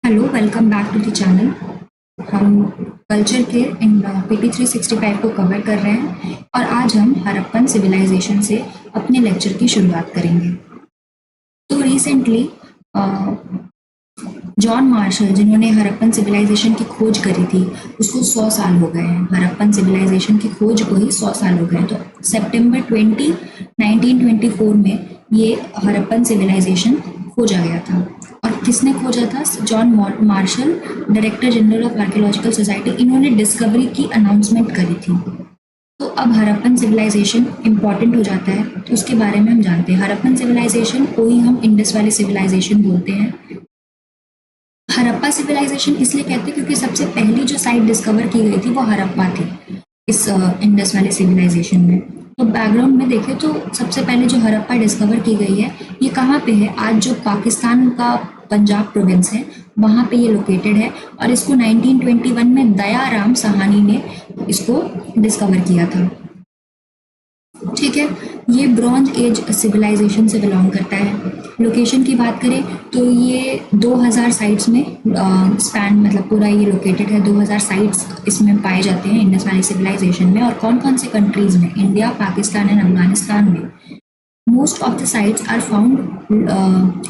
Hello, welcome back to the channel. हम culture के इन पीपी 365 को कवर कर रहे हैं और आज हम हड़प्पन सिविलाइजेशन से अपने लेक्चर की शुरुआत करेंगे। तो रिसेंटली जॉन मार्शल, जिन्होंने हड़प्पन सिविलाइजेशन की खोज करी थी, उसको 100 साल हो गए हैं। हड़प्पन सिविलाइजेशन की खोज को ही 100 साल हो गए हैं। तो सितंबर 1924 में ये हड़प्पन सिविलाइजेशन खोजा गया था। और किसने खोजा था? John Marshall, director general of archaeological society. इन्होंने डिस्कवरी की अनाउंसमेंट करी थी। तो अब हड़प्पन सिविलाइजेशन इंपॉर्टेंट हो जाता है, तो उसके बारे में हम जानते हैं। हड़प्पन सिविलाइजेशन को ही हम इंडस वैली सिविलाइजेशन बोलते हैं। हड़प्पा सिविलाइजेशन इसलिए कहते हैं क्योंकि सबसे पहली जो साइट डिस्कवर की गई थी वो हड़प्पा थी इस इंडस वैली सिविलाइजेशन में। तो बैकग्राउंड में देखें तो सबसे पहले जो हड़प्पा डिस्कवर की गई है, ये कहाँ पे है? आज जो पाकिस्तान का पंजाब प्रोविंस है, वहाँ पे ये लोकेटेड है। और इसको 1921 में दयाराम साहनी ने इसको डिस्कवर किया था। ठीक है, ये ब्रॉन्ज एज सिविलाइजेशन से बिलोंग करता है। लोकेशन की बात करें तो ये 2000 साइट्स में स्पैन, मतलब पूरा ये लोकेटेड है। 2000 साइट्स इसमें पाए जाते हैं इंडस वैली सिविलाइजेशन में। और कौन कौन से कंट्रीज में? इंडिया, पाकिस्तान एंड अफगानिस्तान में। Most of the sites are found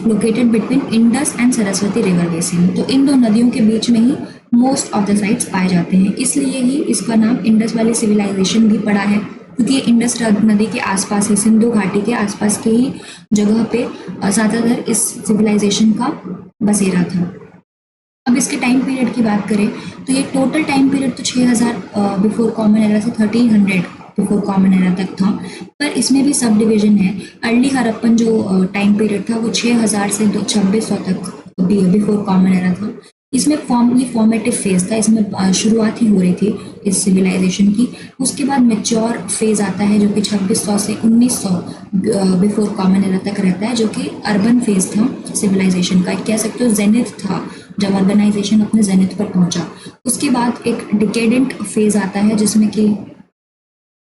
located between Indus and Saraswati river basin. तो इन दो नदियों के बीच में ही मोस्ट ऑफ द साइट्स पाए जाते हैं, इसलिए ही इसका नाम इंडस वैली सिविलाइजेशन भी पड़ा है, क्योंकि ये इंडस नदी के आसपास ही, सिंधु घाटी के आसपास के ही जगह पे ज़्यादातर इस सिविलाइजेशन का बसेरा था। अब इसके टाइम पीरियड की बात करें तो ये टोटल टाइम पीरियड तो 6000 बिफोर कॉमन एरा से 1300 बिफोर कॉमन एरा तक था, पर इसमें भी सब डिविजन है। अर्ली हड़प्पन जो टाइम पीरियड था वो 6000 से 2600 तक बिफोर कॉमन एरा था। इसमें ये फॉर्मेटिव फेज था, इसमें शुरुआत ही हो रही थी इस सिविलाइजेशन की। उसके बाद मेच्योर फेज आता है जो कि 2600 से 1900 बिफोर कॉमन एरा तक रहता है, जो कि अर्बन फेज था सिविलाइजेशन का। कह सकते हो जेनिथ था, जब अर्बनाइजेशन अपने जेनिथ पर पहुंचा। उसके बाद एक डिकेडेंट फेज आता है जिसमें कि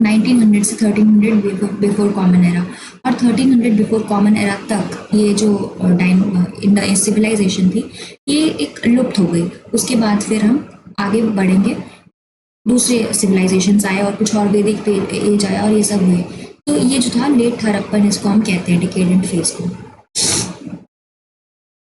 1900 से 1300 बिफोर कॉमन एरा, और 1300 बिफोर कॉमन एरा तक ये जो सिविलाइजेशन थी ये एक लुप्त हो गई। उसके बाद फिर हम आगे बढ़ेंगे, दूसरे सिविलाइजेशंस आए और कुछ और वैदिक एज आया और ये सब हुए। तो ये जो था लेट हड़प्पन, इसको हम कहते हैं डिकेडेंट फेज को।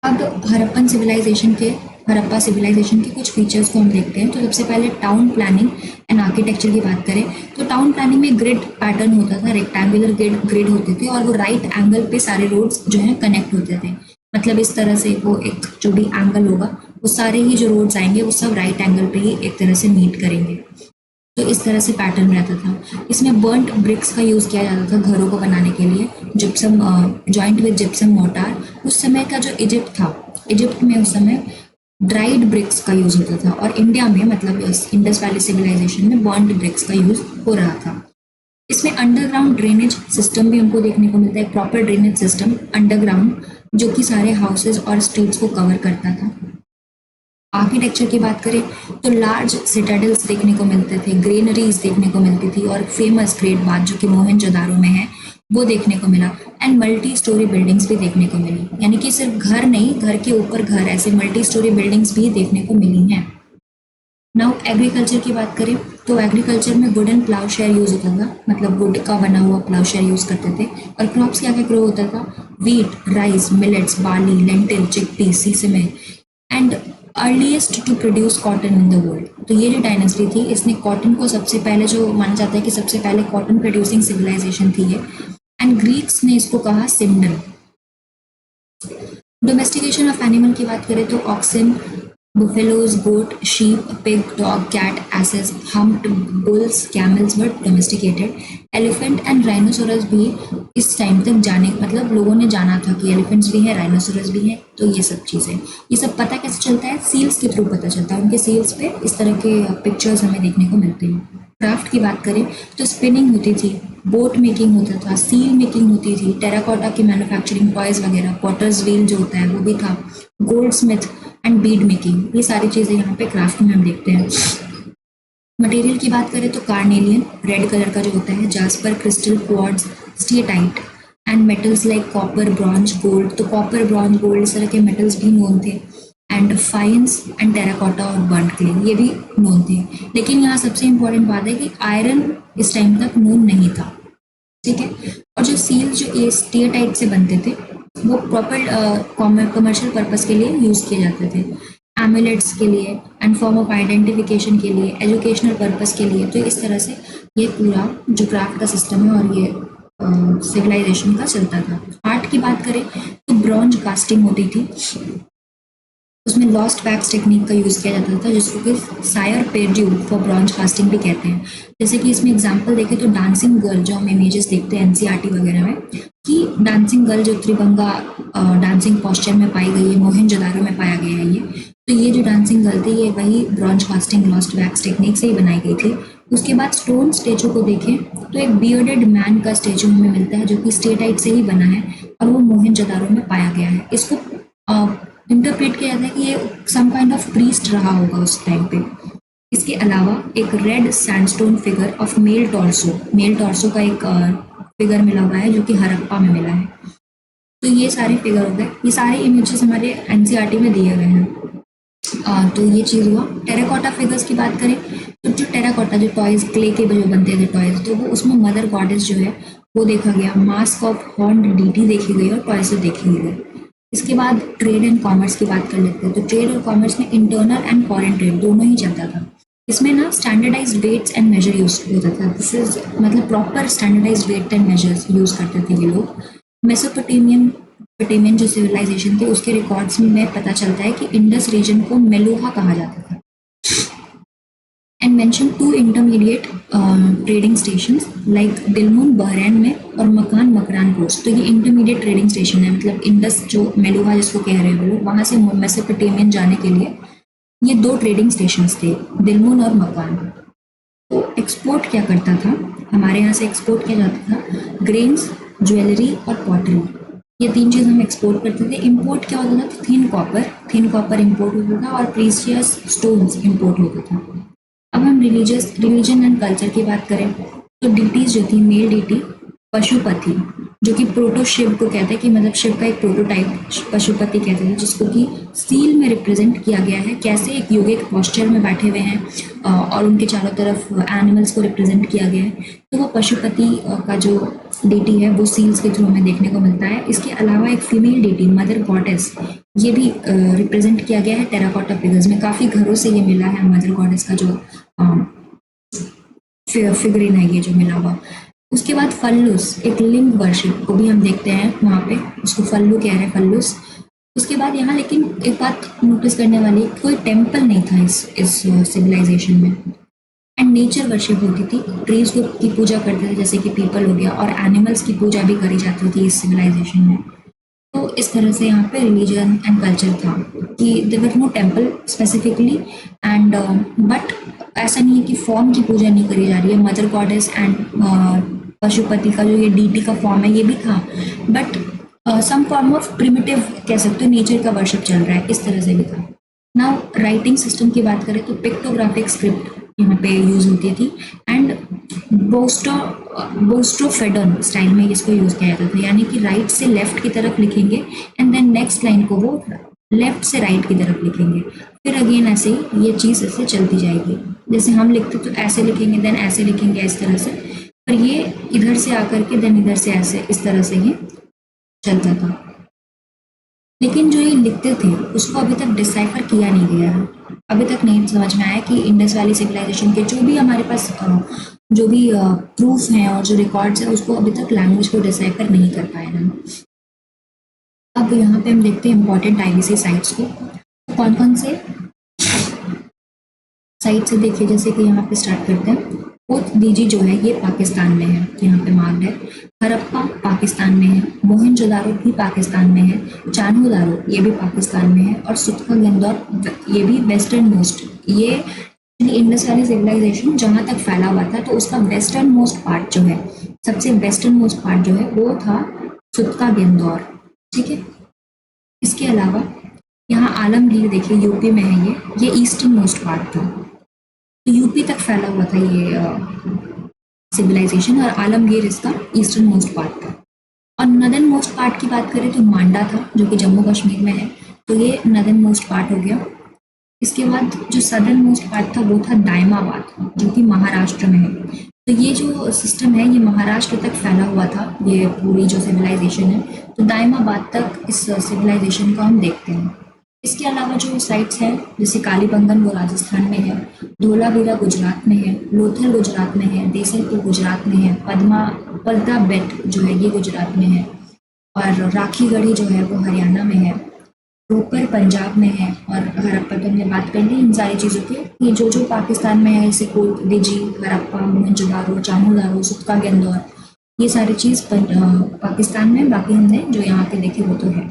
अब हड़प्पा सिविलाइजेशन के कुछ फीचर्स को हम देखते हैं। तो सबसे पहले टाउन प्लानिंग एंड आर्किटेक्चर की बात करें तो टाउन प्लानिंग में ग्रिड पैटर्न होता था, रेक्टेंगुलर ग्रिड होते थे, और वो राइट एंगल पे सारे रोड्स जो हैं कनेक्ट होते थे। मतलब इस तरह से वो एक जो भी एंगल होगा वो सारे ही जो रोड्स आएंगे वो सब राइट एंगल पे ही एक तरह से मीट करेंगे। तो इस तरह से पैटर्न रहता था। इसमें बर्न्ट ब्रिक्स का यूज़ किया जाता था घरों को बनाने के लिए, gypsum joint with gypsum mortar. उस समय का जो इजिप्ट था, इजिप्ट में उस समय ड्राइड ब्रिक्स का यूज़ होता था, और इंडिया में मतलब इंडस वैली सिविलाइजेशन में बर्न्ट ब्रिक्स का यूज़ हो रहा था। इसमें अंडरग्राउंड ड्रेनेज सिस्टम भी हमको देखने को मिलता है, प्रॉपर ड्रेनेज सिस्टम अंडरग्राउंड, जो कि सारे हाउसेज और स्ट्रीट्स को कवर करता था। आर्किटेक्चर की बात करें तो लार्ज सिटाडल्स देखने को मिलते थे, ग्रेनरीज देखने को मिलती थी, और फेमस ग्रेट बाथ जो कि मोहनजोदारो में है वो देखने को मिला। एंड मल्टी स्टोरी बिल्डिंग्स भी देखने को मिली, यानी कि सिर्फ घर नहीं, घर के ऊपर घर, ऐसे मल्टी स्टोरी बिल्डिंग्स भी देखने को मिली हैं। नाउ एग्रीकल्चर की बात करें तो एग्रीकल्चर में वुडन प्लाउशेयर यूज होता था, मतलब वुड का बना हुआ प्लाउशेयर यूज करते थे। और क्रॉप्स क्या क्या ग्रो होता था? Wheat, rice, millets, barley, lentil, chickpea, sesame, and earliest to produce cotton in the world. तो ये जो डायनेस्टी थी इसने कॉटन को सबसे पहले, जो माना जाता है कि सबसे पहले कॉटन प्रोड्यूसिंग सिविलाइजेशन थी ये। एंड ग्रीक्स ने इसको कहा सिम्नम। डोमेस्टिकेशन ऑफ एनिमल की बात करें तो oxen, buffaloes, goat, sheep, pig, dog, cat, asses, humped bulls, camels were domesticated. Elephant and rhinoceros भी इस टाइम तक मतलब लोगों ने जाना था कि एलिफेंट्स भी हैं, राइनोसोरस भी हैं। तो ये सब चीज़ें, ये सब पता कैसे चलता है? सील्स के थ्रू पता चलता है। उनके सील्स पे इस तरह के पिक्चर्स हमें देखने को मिलते हैं। क्राफ्ट की बात करें तो स्पिनिंग होती थी, बोट मेकिंग होता था, सील मेकिंग होती थी, टेराकोटा की मैन्युफैक्चरिंग, टॉयज वगैरह, पॉटर्स व्हील जो होता है वो भी था, gold Smith and bead making, ये सारी चीज़ें यहाँ पे क्राफ्ट में हम देखते हैं। मटेरियल की बात करें तो कार्नेलियन रेड कलर का जो होता है, jasper, crystal, quartz, steatite, and metals like copper, bronze, gold. तो कॉपर, ब्रॉन्ज, गोल्ड इस तरह के मेटल्स भी नोन थे। एंड फाइन्स एंड टेराकोटा और बर्न्ड क्ले, ये भी नोन थे। लेकिन यहाँ सबसे इम्पोर्टेंट बात है कि आयरन इस टाइम तक नोन नहीं था, ठीक है। और जो सील जो एस्टेटाइट से बनते थे वो प्रॉपर कमर्शियल पर्पस के लिए यूज़ किए जाते थे, एमुलेट्स के लिए एंड फॉर्म ऑफ आइडेंटिफिकेशन के लिए, एजुकेशनल पर्पस के लिए। तो इस तरह से ये पूरा जो क्राफ्ट का सिस्टम है और ये सिविलाइजेशन का चलता था। आर्ट की बात करें तो ब्रॉन्ज कास्टिंग होती थी, उसमें लॉस्ट वैक्स टेक्निक का यूज़ किया जाता था, जिसको कि सायर पेड्यू फॉर ब्रॉन्ज कास्टिंग भी कहते हैं। जैसे कि इसमें एग्जांपल देखें तो डांसिंग गर्ल जो हम इमेजेस देखते हैं एनसीईआरटी वगैरह में, कि डांसिंग गर्ल जो त्रिभंगा डांसिंग पॉस्चर में पाई गई है, मोहनजोदारो में पाया गया है ये। तो ये जो डांसिंग गर्ल थी ये वही bronze casting lost wax technique से ही बनाई गई थी। उसके बाद स्टोन स्टेचू को देखें तो एक बियर्डेड मैन का स्टेचू हमें मिलता है जो कि स्टेटाइट से ही बना है और वो मोहनजोदारो में पाया गया है। इसको इंटरप्रेट किया जाता है कि ये सम काइंड ऑफ प्रीस्ट रहा होगा उस टाइम पे। इसके अलावा एक red sandstone figure of male torso का एक फिगर मिला हुआ है जो कि हड़प्पा में मिला है। तो ये सारे फिगर हो गए, ये सारे इमेजेस हमारे एनसीईआरटी में दिए गए हैं। तो ये चीज़ हुआ। टेराकोटा फिगर्स की बात करें तो जो टेराकोटा जो टॉयज क्ले के जो बनते थे टॉयज, तो वो उसमें मदर गॉडेस जो है वो देखा गया, मास्क ऑफ हॉर्न डीटी देखी गई और टॉयज देखी गई। इसके बाद ट्रेड एंड कॉमर्स की बात कर लेते हैं। तो ट्रेड और कॉमर्स में इंटरनल एंड फॉरेन ट्रेड दोनों ही चलता था। इसमें ना standardised weights and measure use होता था। दिस इज मतलब proper standardised weight and measures use करते थे ये लोग। मेसोपोटामियन जो सिविलाइजेशन थे उसके रिकॉर्ड्स में पता चलता है कि इंडस रीजन को मेलुहा कहा जाता था। And mention 2 intermediate trading stations like Dilmun Bahrain में और मकान मकरान पोस्ट। तो ये इंटरमीडिएट ट्रेडिंग स्टेशन है, मतलब इंडस जो मेलुहा जिसको कह रहे हैं वो लोग, वहाँ से मेसोपोटामियन जाने के लिए ये 2 ट्रेडिंग स्टेशंस थे, दिलमुन और मकान। तो एक्सपोर्ट क्या करता था, हमारे यहाँ से एक्सपोर्ट किया जाता था ग्रेन्स, ज्वेलरी और पॉटरी, ये 3 चीज़ हम एक्सपोर्ट करते थे। इंपोर्ट क्या होता था, थिन कॉपर इंपोर्ट होता था और प्रीशियस स्टोन्स इंपोर्ट होता था। अब हम रिलीजन एंड कल्चर की बात करें तो डीटीज जो थी, मेल डीटी पशुपति जो कि प्रोटो शिव को कहते हैं, कि मतलब शिव का एक प्रोटोटाइप पशुपति कहते हैं, जिसको कि सील में रिप्रेजेंट किया गया है, कैसे एक योगिक पोस्चर में बैठे हुए हैं और उनके चारों तरफ एनिमल्स को रिप्रेजेंट किया गया है। तो वो पशुपति का जो डीटी है वो सील्स के थ्रू हमें देखने को मिलता है। इसके अलावा एक फीमेल डीटी मदर गॉडेस ये भी रिप्रेजेंट किया गया है टेराकोटा फिगर्स में। काफ़ी घरों से ये मिला है मदर गॉडेस का जो फिगरिन है ये जो मिला हुआ। उसके बाद फल्लुस, एक लिंग वर्शिप को भी हम देखते हैं वहाँ पे, उसको फल्लू कह रहे हैं, फल्लुस। उसके बाद यहाँ लेकिन एक बात नोटिस करने वाली, कोई टेम्पल नहीं था इस सिविलाइजेशन में। एंड नेचर वर्शिप होती थी, ट्रीज की पूजा करते थे जैसे कि पीपल हो गया, और एनिमल्स की पूजा भी करी जाती थी इस सिविलाइजेशन में। तो इस तरह से यहाँ पे रिलीजन एंड कल्चर था कि there were no temple specifically and but ऐसा नहीं है कि फॉर्म की पूजा नहीं करी जा रही है। मदर गॉडेस एंड पशुपति का जो ये डीटी का फॉर्म है ये भी था, but some form of primitive कह सकते हो नेचर का वर्शिप चल रहा है, इस तरह से भी था। नाउ राइटिंग सिस्टम की बात करें तो पिक्टोग्राफिक स्क्रिप्ट यहाँ पे यूज होती थी एंड बोस्टोफेडन स्टाइल में इसको यूज किया जाता था, यानी कि राइट से लेफ्ट की तरफ लिखेंगे एंड देन नेक्स्ट लाइन को वो लेफ्ट से राइट की तरफ लिखेंगे, फिर अगेन ऐसे ही ये चीज़ ऐसे चलती जाएगी। जैसे हम लिखते तो ऐसे लिखेंगे देन ऐसे लिखेंगे इस तरह से, पर ये इधर से आकर के देन इधर से ऐसे इस तरह से ही चलता था। लेकिन जो ये लिखते थे उसको अभी तक डिसाइफर किया नहीं गया है, अभी तक नहीं समझ में आया कि इंडस वैली सिविलाइजेशन के जो भी हमारे पास जो भी प्रूफ हैं और जो रिकॉर्ड्स हैं उसको अभी तक लैंग्वेज को डिसाइफर नहीं कर पाए हम। अब यहाँ पे हम देखते हैं इम्पोर्टेंट आईवीसी साइट्स को, कौन कौन से साइट से देखिए। जैसे कि यहाँ पे स्टार्ट करते हैं, पोत दीजी जो है ये पाकिस्तान में है, यहाँ पे मार्क्ड है। हड़प्पा पाकिस्तान में है, मोहनजोदारो भी पाकिस्तान में है, चान्होदारो ये भी पाकिस्तान में है, और सुत्का गंदौर ये भी वेस्टर्न मोस्ट, ये इंडस वैली सिविलाइजेशन जहाँ तक फैला हुआ था तो उसका वेस्टर्न मोस्ट पार्ट जो है, सबसे वेस्टर्न मोस्ट पार्ट जो है वो था सुत्का गेंदौर, ठीक है। इसके अलावा यहाँ आलमगीर देखिए यूपी में है, ये ईस्टर्न मोस्ट पार्ट था, तो यूपी तक फैला हुआ था ये सिविलाइजेशन, और आलमगीर इसका ईस्टर्न मोस्ट पार्ट था। और नदर्न मोस्ट पार्ट की बात करें तो मांडा था जो कि जम्मू कश्मीर में है, तो ये नदर्न मोस्ट पार्ट हो गया। इसके बाद जो सदर्न मोस्ट पार्ट था वो था दायमाबाद, जो कि महाराष्ट्र में है। तो ये जो सिस्टम है ये महाराष्ट्र तक फैला हुआ था, ये पूरी जो सिविलाइजेशन है। तो दायमाबाद तक इस सिविलाइजेशन को हम देखते हैं। इसके अलावा जो साइट्स हैं जैसे कालीबंगन वो राजस्थान में है, धोलावीरा गुजरात में है, लोथल गुजरात में है, देसलपुर गुजरात में है, पद्दा बेट जो है ये गुजरात में है, और राखीगढ़ी जो है वो हरियाणा में है, रोपर पंजाब में है, और हड़प्पा तो हमने बात कर ली इन सारी चीज़ों की। ये जो जो पाकिस्तान में है जैसे कोटडिजी, हड़प्पा, मोहनजोदारो, चामुंडारो, सुत्का गेंदौर, ये सारी चीज़ पाकिस्तान में, बाकी हमने जो यहाँ पे देखे वो तो है।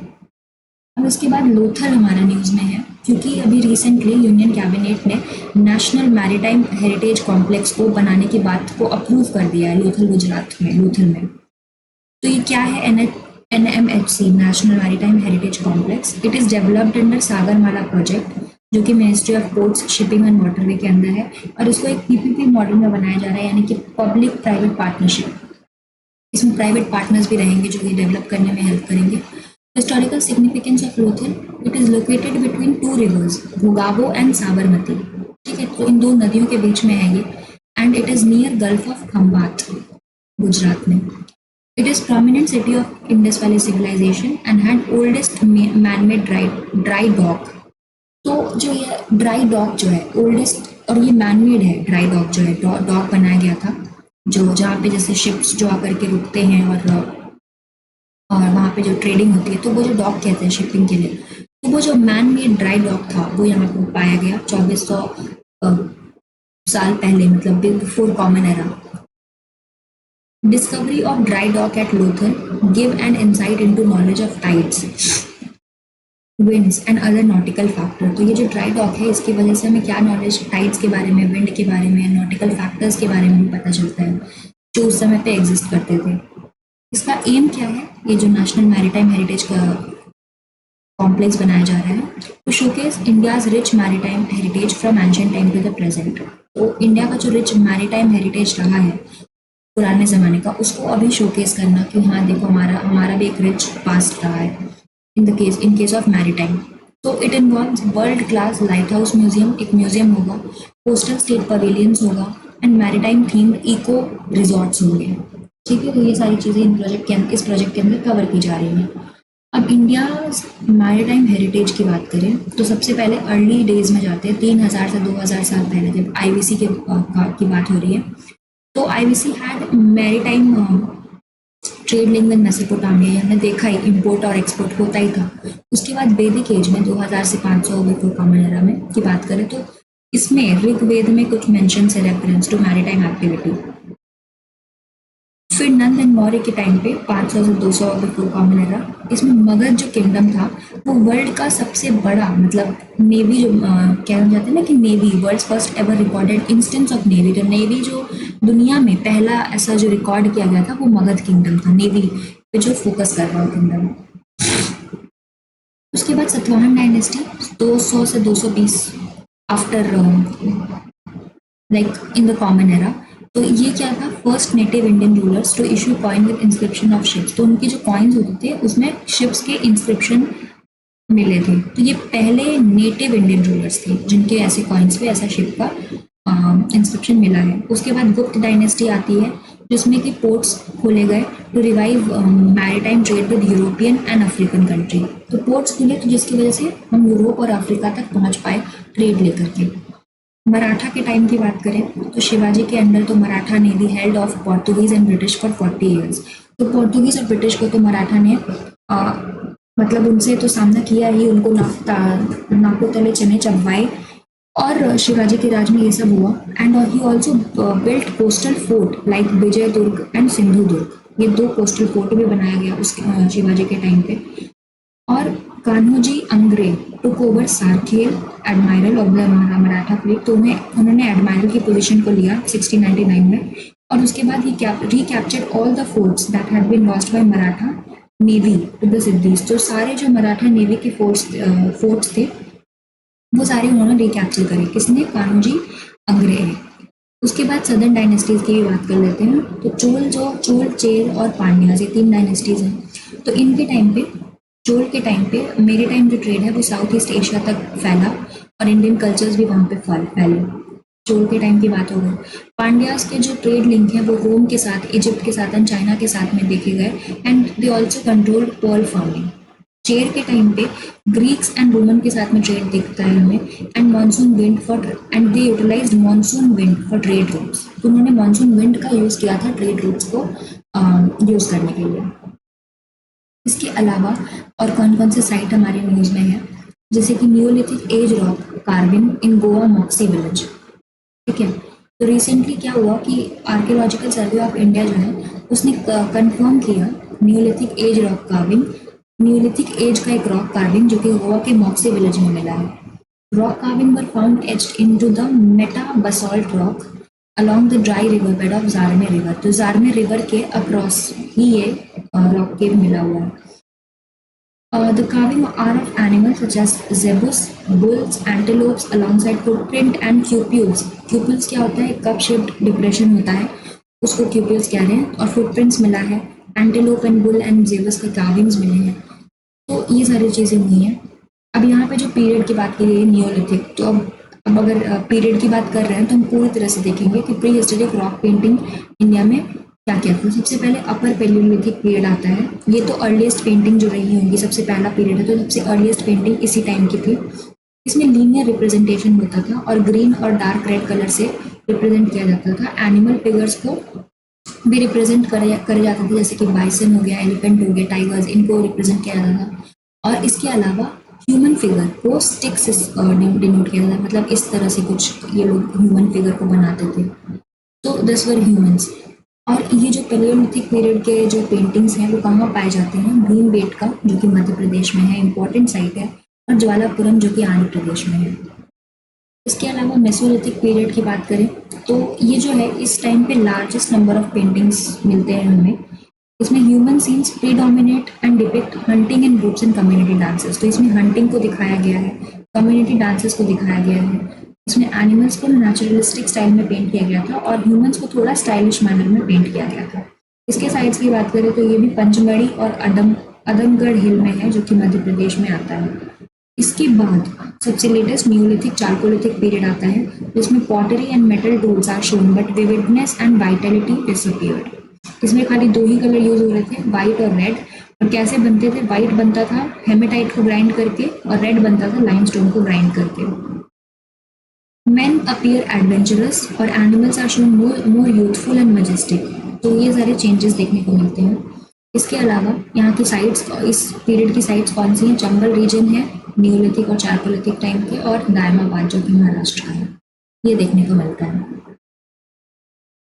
अब इसके बाद लोथल हमारा न्यूज़ में है, क्योंकि अभी रिसेंटली यूनियन कैबिनेट ने नेशनल मैरीटाइम हेरिटेज कॉम्प्लेक्स को बनाने की बात को अप्रूव कर दिया है लोथल गुजरात में, लोथल में। तो ये क्या है? NMHC, national maritime heritage complex. It is developed under Sagarmala project, जो कि ministry of ports, shipping and waterway के अंदर है, और इसको एक PPP मॉडल में बनाया जा रहा है, यानी कि पब्लिक प्राइवेट पार्टनरशिप। इसमें प्राइवेट पार्टनर्स भी रहेंगे जो ये डेवलप करने में हेल्प करेंगे। Historical significance of Lothal, it is located between 2 rivers, Bhogavo and Sabarmati. ठीक है, तो इन 2 नदियों के बीच में है ये, and it is near gulf of Khambhat, Gujarat में। It is prominent city of Indus Valley civilization and had oldest man-made dry dock. तो जो ये ड्राई डॉक जो है ओल्डेस्ट, और ये मैनमेड है ड्राई डॉक जो है, डॉक बनाया गया था जो जहाँ पे जैसे शिप्स जो आकर के रुकते हैं और वहाँ पे जो ट्रेडिंग होती है, तो वो जो डॉक कहते हैं शिपिंग के लिए, तो वो जो मैन मेड ड्राई डॉक था वो यहाँ पे पाया गया 2400 साल पहले, मतलब before common era. Discovery of dry dock at Lothal give an insight into knowledge of tides, winds and other nautical factor। तो ये जो ड्राई डॉक है इसकी वजह से हमें क्या नॉलेज, टाइड्स के बारे में, विंड के बारे में, नॉटिकल फैक्टर्स के बारे में भी पता चलता है जो उस समय पे एग्जिस्ट करते थे। इसका एम क्या है? ये जो नेशनल मैरीटाइम हेरिटेज का कॉम्प्लेक्स बनाया जा रहा है, तो showcase India's rich maritime heritage from ancient time to the present. तो इंडिया का जो रिच मैरीटाइम हेरिटेज रहा है पुराने ज़माने का, उसको अभी शोकेस करना कि हाँ देखो हमारा भी एक रिच पास्ट रहा है इन केस ऑफ मैरीटाइम। तो it involves world class lighthouse museum, एक म्यूजियम होगा, कोस्टल स्टेट पवेलियंस होगा, and maritime themed eco resorts होंगे। ठीक है, तो ये सारी चीज़ें इस प्रोजेक्ट के अंदर कवर की जा रही हैं। अब इंडिया मैरीटाइम हेरिटेज की बात करें तो सबसे पहले अर्ली डेज में जाते हैं, 3000 से 2000 साल पहले, जब IVC की बात हो रही है। तो IVC had maritime trade link with Mesopotamia, हमने देखा ही इंपोर्ट और एक्सपोर्ट होता ही था। उसके बाद वैदिक एज में 2000 से 500 बिफोर कॉमन एरा में की बात करें तो इसमें ऋग्वेद में कुछ मेंशन है रेफरेंस टू मैरीटाइम एक्टिविटी। फिर नंद एंड मौर्य के टाइम पे 500 से 200 बिफोर कॉमन एरा, इसमें मगध जो किंगडम था वो वर्ल्ड का सबसे बड़ा, मतलब नेवी जो कहना जाते हैं ना कि navy, world first ever recorded instance of navy, तो नेवी जो दुनिया में पहला ऐसा जो रिकॉर्ड किया गया था वो मगध किंगडम था, नेवी पे जो फोकस कर रहा है किंगडम। उसके बाद सतवाहन डायनेस्टी 200 से 220 after like in the common era. तो ये क्या था? First native Indian rulers to issue coin with inscription of ships. तो उनके जो कॉइन्स होते थे उसमें शिप्स के इंस्क्रिप्शन मिले थे। तो ये पहले नेटिव इंडियन रूलर्स थे जिनके ऐसे कॉइन्स पे ऐसा शिप का इंस्क्रिप्शन मिला है। उसके बाद गुप्त डायनेस्टी आती है जिसमें कि पोर्ट्स खोले गए to revive maritime trade with European and African country. तो पोर्ट्स खुले तो जिसकी वजह से हम यूरोप और अफ्रीका तक पहुंच पाए ट्रेड लेकर के। मराठा के टाइम की बात करें तो शिवाजी के अंडर तो Maratha navy held of Portuguese and British for 40 years. तो पोर्तुगीज और ब्रिटिश को तो मराठा ने मतलब उनसे तो सामना किया ही, उनको नाकों तले चने चबवाए, और शिवाजी के राज में ये सब हुआ। And he also built coastal fort like Vijaydurg and Sindhudurg. ये 2 कोस्टल फोर्ट भी बनाया गया उसके शिवाजी के टाइम पे। और Kanhoji Angre took over Sarkhel admiral of the Maratha fleet. तो उन्होंने एडमायरल की पोजीशन को लिया 1699 में, और उसके बाद he recaptured all the forts that had been lost by Maratha navy to the Siddis. तो सारे जो मराठा नेवी के फोर्ट्स थे वो सारे उन्होंने रिकैप्चर करे। किसने? कान्होजी अंग्रे ने। उसके बाद सदर्न डायनेस्टीज की भी बात कर लेते हैं। तो चोल, चेर और पांड्या, ये 3 डायनेस्टीज हैं। तो इनके टाइम पे चोल के टाइम पे मेरीटाइम जो ट्रेड है वो साउथ ईस्ट एशिया तक फैला और इंडियन कल्चर्स भी वहाँ पे फैले। चोल के टाइम की बात हो गई। पांड्यास के जो ट्रेड लिंक है वो रोम के साथ, इजिप्ट के साथ एंड चाइना के साथ में देखे गए and they also controlled pearl farming. Chera के टाइम पे ग्रीक्स एंड रोमन के साथ में ट्रेड दिखता है हमें and monsoon wind for and they utilised monsoon wind for trade routes. तो उन्होंने मानसून विंड का यूज किया था ट्रेड रूट्स को यूज करने के लिए। इसके अलावा और कौन कौन से साइट हमारे न्यूज में है, जैसे कि न्यूलिथिक एज रॉक कार्विंग इन गोवा मॉक्सी विलेज। ठीक है, तो रिसेंटली क्या हुआ कि आर्कियोलॉजिकल सर्वे ऑफ इंडिया जो है उसने कंफर्म किया neolithic age rock carving, neolithic age का एक रॉक कार्विंग जो कि गोवा के मॉक्सी विलेज में मिला है। Rock carving were found etched into the meta basalt rock along the dry river bed of Zarme river। तो जारमे रिवर के अक्रॉस ही ये रॉक केव मिला हुआ है। The carving are of animals such as zebus, bulls, antelopes alongside footprint and cupules। Cupules क्या होता है? Cup shaped depression होता है, उसको cupules कह रहे हैं। और footprints मिला है, antelope and bull and zebus के carvings मिले हैं। तो ये सारी चीज़ें हुई हैं। अब यहाँ पे जो पीरियड की बात की गई है न्यूलिथिक, तो अब अगर पीरियड की बात कर रहे हैं तो हम पूरी तरह से देखेंगे कि pre historic rock painting India में क्या क्या था। सबसे पहले अपर पैलियोलिथिक पीरियड आता है। ये तो अर्लीस्ट पेंटिंग जो रही होंगी, सबसे पहला पीरियड है, तो सबसे अर्लीस्ट पेंटिंग इसी टाइम की थी। इसमें लीनियर रिप्रेजेंटेशन होता था और ग्रीन और डार्क रेड कलर से रिप्रेजेंट किया जाता था। एनिमल फिगर्स को भी रिप्रेजेंट करे जाते थे, जैसे कि बाइसन हो गया, एलिफेंट हो गया, टाइगर्स, इनको रिप्रेजेंट किया जाता था। और इसके अलावा ह्यूमन फिगर को स्टिक से डिनोट किया जाता है, मतलब इस तरह से कुछ ये लोग ह्यूमन फिगर को बनाते थे। तो दिस वर ह्यूमंस। और ये जो पैलियोलिथिक पीरियड के जो पेंटिंग्स हैं वो कहाँ पाए जाते हैं? भीमबेटका जो कि मध्य प्रदेश में है, इंपॉर्टेंट साइट है, और ज्वालापुरम जो कि आंध्र प्रदेश में है। इसके अलावा मेसोलिथिक पीरियड की बात करें तो ये जो है इस टाइम पे लार्जेस्ट नंबर ऑफ पेंटिंग्स मिलते हैं हमें। इसमें human scenes predominate and depict hunting in groups and community dances. तो इसमें हंटिंग को दिखाया गया है, कम्युनिटी डांसेस को दिखाया गया है। इसमें एनिमल्स को नेचुरलिस्टिक स्टाइल में पेंट किया गया था और ह्यूमंस को थोड़ा स्टाइलिश मैनर में पेंट किया गया था। इसके साइड्स की बात करें तो ये भी पंचमढ़ी और अदमगढ़ हिल में है, जो कि मध्य प्रदेश में आता है। इसके बाद सबसे लेटेस्ट न्यूलिथिक चारकोलिथिक पीरियड आता है, जिसमें pottery and metal tools are shown but vividness and vitality disappeared. इसमें खाली दो ही कलर यूज हो रहे थे, व्हाइट और रेड। और कैसे बनते थे? व्हाइट बनता था हेमेटाइट को ग्राइंड करके और रेड बनता था लाइमस्टोन को ग्राइंड करके। Men appear adventurous और animals are shown more youthful and majestic। तो ये सारे चेंजेस देखने को मिलते हैं। इसके अलावा यहाँ की साइट्स, इस पीरियड की साइट्स कौन सी हैं? चंबल रीजन है न्यूलिथिक और चारकोलिथिक टाइम के, और दायमाबाद जो कि महाराष्ट्र का है, ये देखने को मिलता है।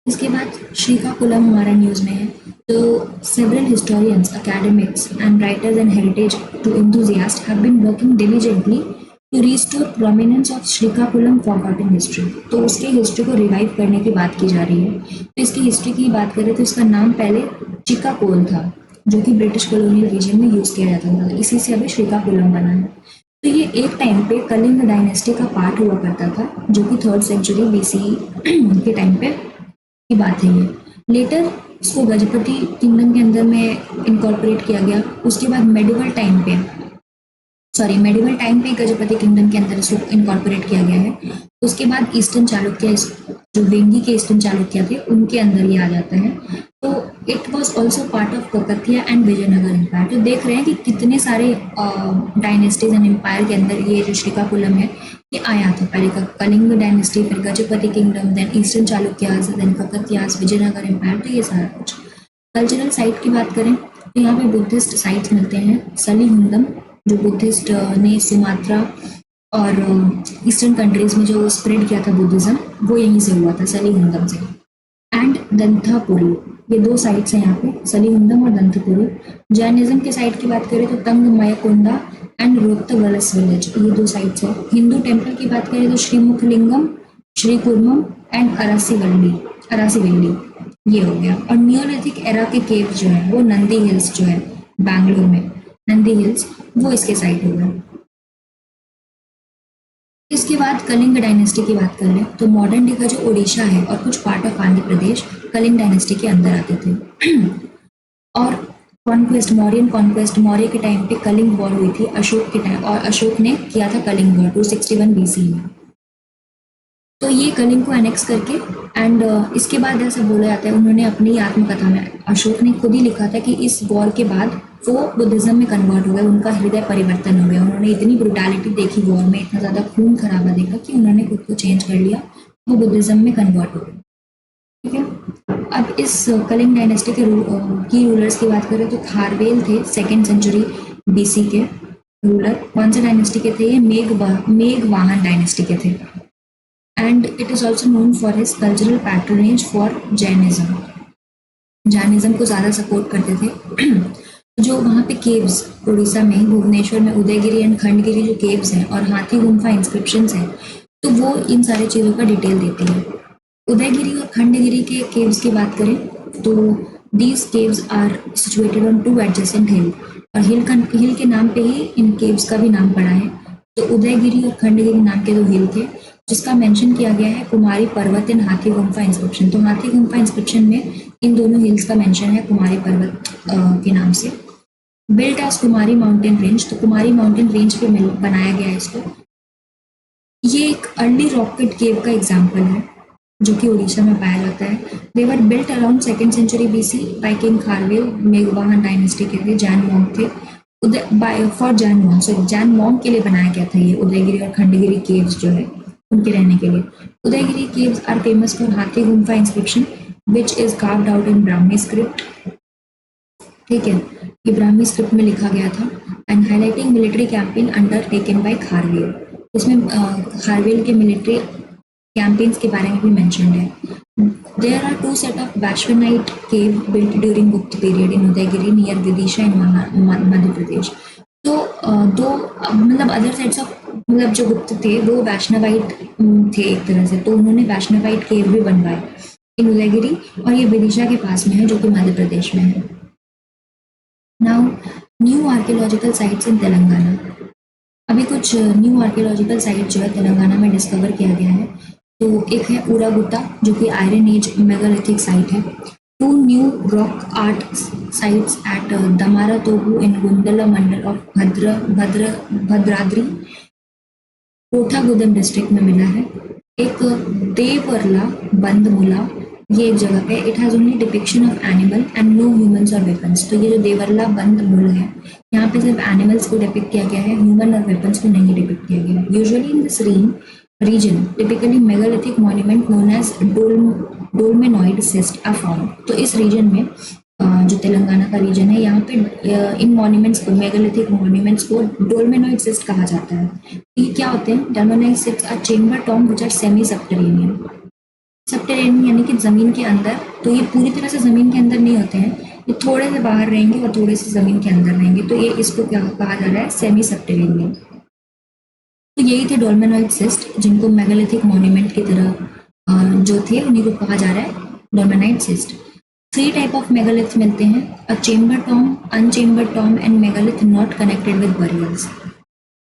इसके बाद श्रीकाकुलम हमारा न्यूज में है। तो several historians, academics and writers and heritage enthusiasts have been working diligently to restore prominence of Srikakulam forgotten history। तो उसके हिस्ट्री को रिवाइव करने की बात की जा रही है। तो इसकी हिस्ट्री की बात करें तो इसका नाम पहले चिकाकोल था, जो कि ब्रिटिश कॉलोनियल रीजन में यूज किया जाता था, इसी से अभी श्रीकाकुलम बना है। तो ये एक टाइम पे कलिंग डायनेस्टी का पार्ट हुआ करता था, जो कि 3rd सेंचुरी BC के टाइम पे की बात है ये। लेटर इसको गजपति किंगडम के अंदर में इनकॉर्पोरेट किया गया। उसके बाद मेडिवल टाइम पे गजपति किंगडम के अंदर इसको इनकॉर्पोरेट किया गया है। उसके बाद ईस्टर्न चालुक्य, जो वेंगी के ईस्टर्न चालुक्य थे, उनके अंदर ये आ जाता है। तो it was also part of Kakatiya and Vijayanagar empire. तो देख रहे हैं कि कितने सारे डायनेस्टीज एंड एम्पायर के अंदर ये जो श्रीकाकुलम है ये आया था। पहले कलिंग डायनेस्टी, फिर Gajapati kingdom, then Eastern Chalukyas, then Kakatiyas, Vijayanagar empire, तो ये सारा कुछ। कल्चरल साइट की बात करें तो यहाँ पे बुद्धिस्ट साइट्स मिलते हैं। सलीहुंदम, जो बुद्धिस्ट ने सुमात्रा और ईस्टर्न कंट्रीज में जो स्प्रेड किया था बुद्धिज्म, वो यहीं से हुआ था, सलीहुंदम से। एंड दंथापुरी, ये दो साइट्स हैं यहाँ पे, सलीहुंदम और दंथापुरी। जैनिज्म के साइट की बात करें तो तंग मयकोंडा एंड रोहतवलस विलेज, ये दो साइट्स हैं। हिंदू टेम्पल की बात करें तो श्रीमुखलिंगम, श्रीकुर्मम एंड अरासीविल्ली, ये हो गया। और नियोलिथिक एरा के केव जो है वो नंदी हिल्स जो है बैंगलोर में, नंदी हिल्स, वो इसके साइट हो गए। इसके बाद कलिंग डायनेस्टी की बात कर लें तो मॉडर्न डे का जो ओडिशा है और कुछ part of Andhra Pradesh Kalinga dynasty के अंदर आते थे। और कॉन्क्वेस्ट, मौर्यन कॉन्क्वेस्ट, मौर्य के टाइम पे कलिंग वॉर हुई थी अशोक के टाइम, और अशोक ने किया था कलिंग वॉर 261 बीसी में। तो ये कलिंग को एनेक्स करके एंड इसके बाद ऐसा बोला जाता है, उन्होंने अपनी आत्मकथा में अशोक ने खुद ही लिखा था कि इस वॉर के बाद वो बुद्धिज्म में कन्वर्ट हो गए, उनका हृदय परिवर्तन हो गया, उन्होंने इतनी ब्रुटैलिटी देखी वॉर में, इतना ज़्यादा खून खराबा देखा कि उन्होंने खुद को चेंज कर लिया, वो बुद्धिज्म में कन्वर्ट हो गए। ठीक है, अब इस कलिंग डायनेस्टी के की रूलर्स की बात करें तो खारवेल थे 2nd सेंचुरी बीसी के रूलर। कौन से डायनेस्टी के थे ये? मेघवाहन डायनेस्टी के थे। And it is also known for his cultural patronage for Jainism, Jainism को ज़्यादा सपोर्ट करते थे। जो वहाँ पे केव्स उड़ीसा में, भुवनेश्वर में उदयगिरी एंड खंडगिरी जो केव्स हैं और हाथी गुम्फा इंस्क्रिप्शंस हैं, तो वो इन सारी चीज़ों का डिटेल देती है। उदयगिरी और खंडगिरी के केव्स की बात करें तो these caves are situated on 2 adjacent hill, और हिल के नाम पे ही इन केव्स का भी नाम पड़ा है। तो उदयगिरी और खंडगिरी नाम के 2 हिल थे, जिसका मेंशन किया गया है कुमारी पर्वत इन हाथी गुम्फा इंस्क्रिप्शन। तो हाथी गुम्फा इंस्क्रिप्शन में इन दोनों हिल्स का मेंशन है कुमारी पर्वत के नाम से। बिल्ट एज कुमारी माउंटेन रेंज, तो कुमारी माउंटेन रेंज पे बनाया गया है इसको। ये एक अर्ली रॉकेट केव का एग्जाम्पल है जो कि उड़ीसा में पाया जाता है। They were built around 2nd century BC by king Kharavela, मेघवाहन डायनेस्टी के थे, जैन मॉन्क थे। For Jain monk, sorry Jain monk के लिए बनाया गया था ये उदयगिरी और खंडगिरी केव्स जो है उनके रहने के लिए। Udayagiri caves are famous for Hathi Gumpha inscription which is carved out in Brahmi script. ठीक है, ये ब्राह्मी स्क्रिप्ट में लिखा गया था। And highlighting military campaign undertaken by Kharavela, इसमें खारवेल के मिलिट्री कैंपेन्स के बारे में भी मेंशन है। There are 2 set of Vaishnavite cave built during Gupta period in Udayagiri near Vidisha in Madhya Pradesh. तो दो मतलब अदर सेट्स ऑफ, मतलब जो गुप्त थे वो वैष्णवाइट थे एक तरह से, तो उन्होंने वैष्णवाइट केव भी बनवाए इन उदयगिरी, और ये विदिशा के पास में है जो कि मध्य प्रदेश में है। Now new archaeological sites in Telangana. अभी कुछ न्यू आर्कियोलॉजिकल साइट जो है तेलंगाना में डिस्कवर किया गया है। तो एक है उरागुट्टा जो कि आयरन एज मेगालिथिक साइट है। 2 new rock art sites at Damara Tobu in Gundala Mandal of Bhadradri Kothagudem district में मिला है। एक देवरला बंदमुला, ये एक जगह पे, it has only depiction of animal and no humans और वेपन्स। तो ये जो देवरला बंदमुल है, यहाँ पे सिर्फ एनिमल्स को डिपिक्ट किया गया है, ह्यूमन और वेपन्स को नहीं डिपिक्ट किया गया है। Usually in this region typically megalithic monument known as dolmenoid cyst are found। तो इस रीजन में जो तेलंगाना का रीजन है, यहाँ पे इन मॉन्यूमेंट्स को, मेगालिथिक मॉन्यूमेंट्स को डोलमेनॉइड सिस्ट कहा जाता है। ये क्या होते हैं? Dolmenoid cist are chamber tomb which are semi subterranean. Subterranean यानी कि जमीन के अंदर, तो ये पूरी तरह से जमीन के अंदर नहीं होते हैं, ये थोड़े से बाहर रहेंगे और थोड़े से जमीन के अंदर रहेंगे, तो ये इसको क्या कहा जा रहा है? Semi subterranean. तो यही थे डोलमेनॉइड सिस्ट, जिनको मेगालिथिक मॉन्यूमेंट की तरह जो थे उन्हीं को कहा जा रहा है dolmenoid cist. 3 type of megalith मिलते हैं, a chamber tomb, unchambered tomb and megalith not connected with burials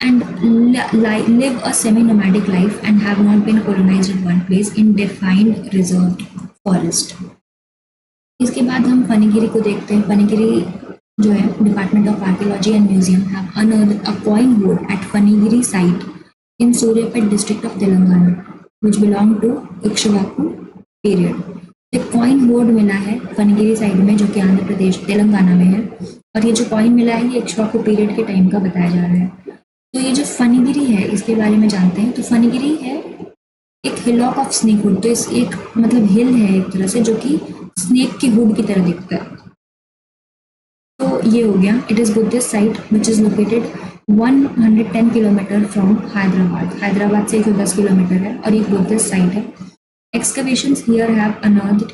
and live a semi-nomadic life and have not been colonized in one place in defined reserved forest। इसके बाद हम फनीगिरी को देखते हैं। फनीगिरी जो है, department of archaeology and museum have unearthed a coin hoard at Fanigiri site in Suryapet district of Telangana which belong to Ikshvaku period। एक coin horde मिला है फनीगिरी साइड में जो कि आंध्र प्रदेश तेलंगाना में है, और ये जो कॉइन मिला है ये इक्ष्वाकु पीरियड के टाइम का बताया जा रहा है। तो ये जो फनीगिरी है इसके बारे में जानते हैं। तो फनीगिरी है एक हिलॉक ऑफ स्नेक हुड, तो इस एक मतलब हिल है एक तरह से जो कि स्नेक के हुड की तरह दिखता है। तो ये हो गया। It is Buddhist site which is located 110 kilometre from Hyderabad. Hyderabad से 110 किलोमीटर है और ये बुद्धिस्ट साइट है। एक्सकवेशंस हियर हैव अनअर्थड,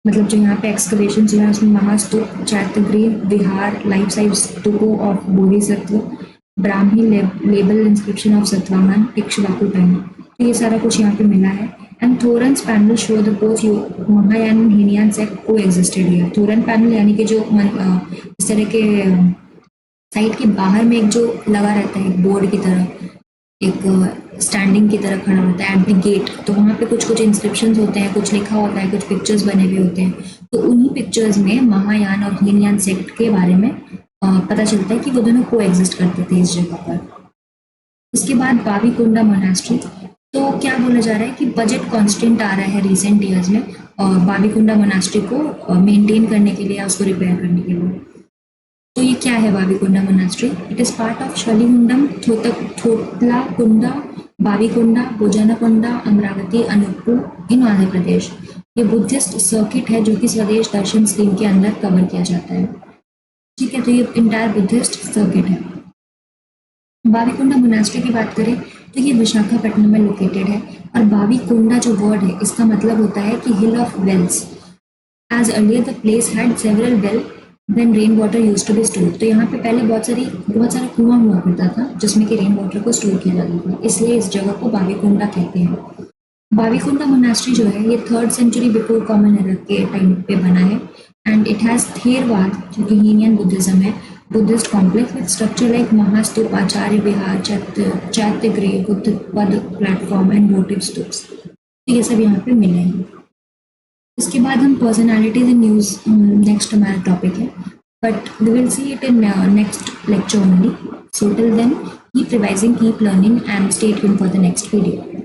मतलब जो यहाँ पे एक्सकवेशन जो है उसमें महास्तूप, चैत्यगृह, विहार, लाइफ साइज स्तूपों of Bodhisattva, Brahmi label inscription of Satavahana, Ikshvaku time, तो ये सारा कुछ यहाँ पे मिला है। And toranas panel show the both Mahayana and Hinayana sect को एग्जिस्टेड हियर। थोरन पैनल यानी कि जो इस तरह के साइट के बाहर में एक जो लगा रहता है एक बोर्ड की तरह, एक स्टैंडिंग की तरह खड़ा होता है एट द गेट। तो वहाँ पे कुछ कुछ इंस्क्रिप्शंस होते हैं, कुछ लिखा होता है, कुछ पिक्चर्स बने हुए होते हैं। तो उन्हीं पिक्चर्स में महायान और हीनयान सेक्ट के बारे में पता चलता है कि वो दोनों को एग्जिस्ट करते थे इस जगह पर। उसके बाद बाविकुंडा मोनास्ट्री। तो क्या बोला जा रहा है कि बजट कांस्टेंट आ रहा है रिसेंट ईयर्स में बाविकुंडा मोनास्ट्री को मेंटेन करने के लिए या उसको रिपेयर करने के लिए। तो ये क्या है Bavikonda monastery? It is part of Saligundam, Thotlakonda, Bavikonda, Bhojanakonda, Amaravati, Anuppur in Andhra Pradesh. ये बुद्धिस्ट सर्किट है जो कि स्वदेश दर्शन स्कीम के अंदर कवर किया जाता है। ठीक है, तो ये इंटायर बुद्धिस्ट सर्किट है। बाविकुंडा मोनास्ट्री की बात करें तो ये विशाखापट्टनम में लोकेटेड है। और बाविकुंडा जो वर्ड है इसका मतलब होता है कि hill of wells. As earlier the place had several well then rain water use to be store. तो यहाँ पे पहले बहुत सारा कुआं हुआ करता था जिसमें कि रेन वाटर को स्टोर किया जाता था, इसलिए इस जगह को बाविकुंडा कहते हैं। बाविकुंडा मोनास्ट्री जो है ये 3rd century before common era के टाइम पे बना है। एंड इट हैज थेरवाद जो कि हीनियन बुद्धिज्म है, Buddhist complex with structure like mahastupa, Acharya vihara, chaityagriha, Buddha pada platform and वोटिव stupas. तो ये सब यहाँ पे मिले हैं। इसके बाद हम पर्सनालिटीज इन न्यूज नेक्स्ट हमारा टॉपिक है, but we will see it in next lecture only. So till then keep revising, keep learning and stay tuned for the next video.